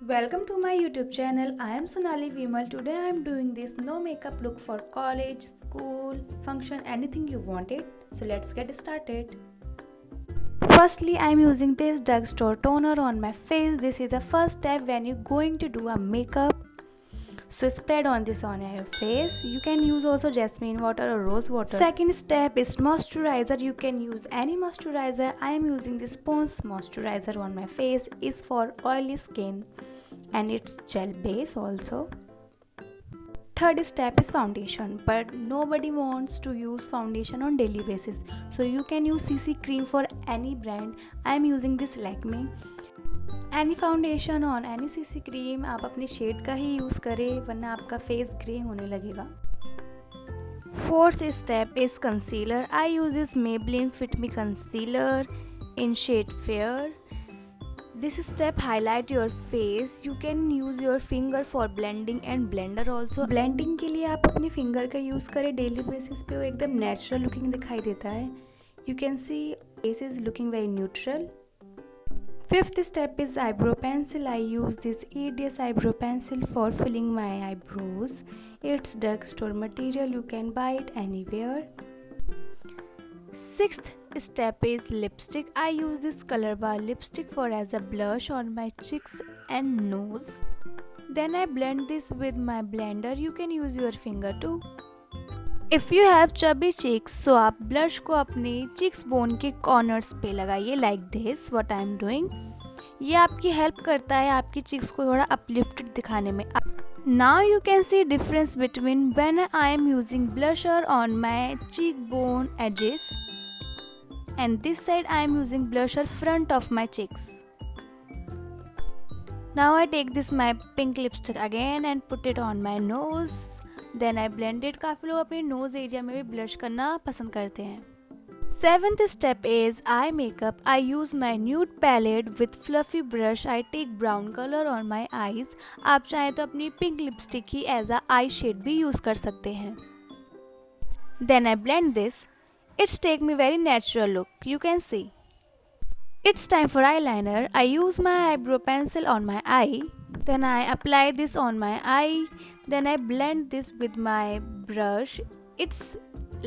Welcome to my YouTube channel. I am Sonali Vimal. Today I am doing this no makeup look for college, school, function, anything you wanted. So let's get started. Firstly, I am using this drugstore toner on my face. This is the first step when you're going to do a makeup. So spread on this on your face. You can use also jasmine water or rose water. Second step is moisturizer. You can use any moisturizer. I am using this Pond's moisturizer on my face. It's for oily skin and it's gel base also. Third step is foundation, but nobody wants to use foundation on daily basis. So you can use CC cream for any brand. I am using this Lakme. Any foundation on any CC cream आप अपने shade का ही use करें, वरना आपका face grey होने लगेगा. Fourth step is concealer. I use this Maybelline Fit Me concealer in shade fair. This step highlight your face. You can use your finger for blending and blender also. Blending के लिए आप अपने finger का use करें daily basis पे, वो एकदम natural looking दिखाई देता है. You can C face is looking very neutral. Fifth step is eyebrow pencil. I use this EDS eyebrow pencil for filling my eyebrows. It's drugstore material. You can buy it anywhere. Sixth step is lipstick. I use this color bar lipstick for as a blush on my cheeks and nose. Then I blend this with my blender. You can use your finger too. If you have chubby cheeks, so आप blush को अपने cheeks bone के corners पे लगाइए like this what I am doing. ये आपकी help करता है आपकी चीक्स को थोड़ा अपलिफ्टेड दिखाने में. Now you can see difference between when I am using blusher on my cheek bone edges and this side I am using blusher front of my cheeks. Now I take this my pink lipstick again and put it on my nose. Then I blended. काफ़ी लोग अपने knows area में भी blush करना पसंद करते हैं. Seventh step is eye makeup. I use my nude palette with fluffy brush. I take brown colour on my eyes. आप चाहें तो अपनी पिंक लिपस्टिक ही एज अ आई शेड भी यूज कर सकते हैं. Then I blend this. It's take me very natural look. You can see. It's time for eyeliner. I use my eyebrow pencil on my eye. Then I apply this on my eye. Then I blend this with my brush. It's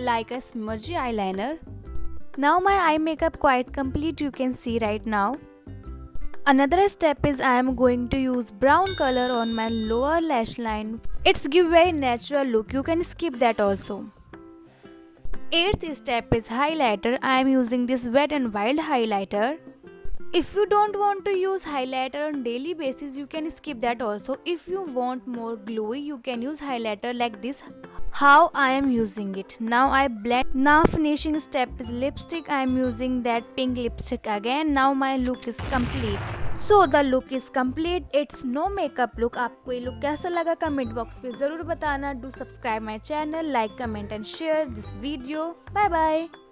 like a smudgy eyeliner. Now my eye makeup quite complete, you can see right now. Another step is I am going to use brown color on my lower lash line. It's give very natural look. You can skip that also. Eighth step is highlighter. I am using this Wet n Wild highlighter. If you don't want to use highlighter on daily basis, you can skip that also. If you want more glowy, you can use highlighter like this. How I am using it. Now I blend. Now finishing step is lipstick. I am using that pink lipstick again. Now my look is complete. So the look is complete. It's no makeup look. आपको ये look कैसा लगा comment box पे ज़रूर बताना. Do subscribe my channel, like, comment and share this video. Bye bye.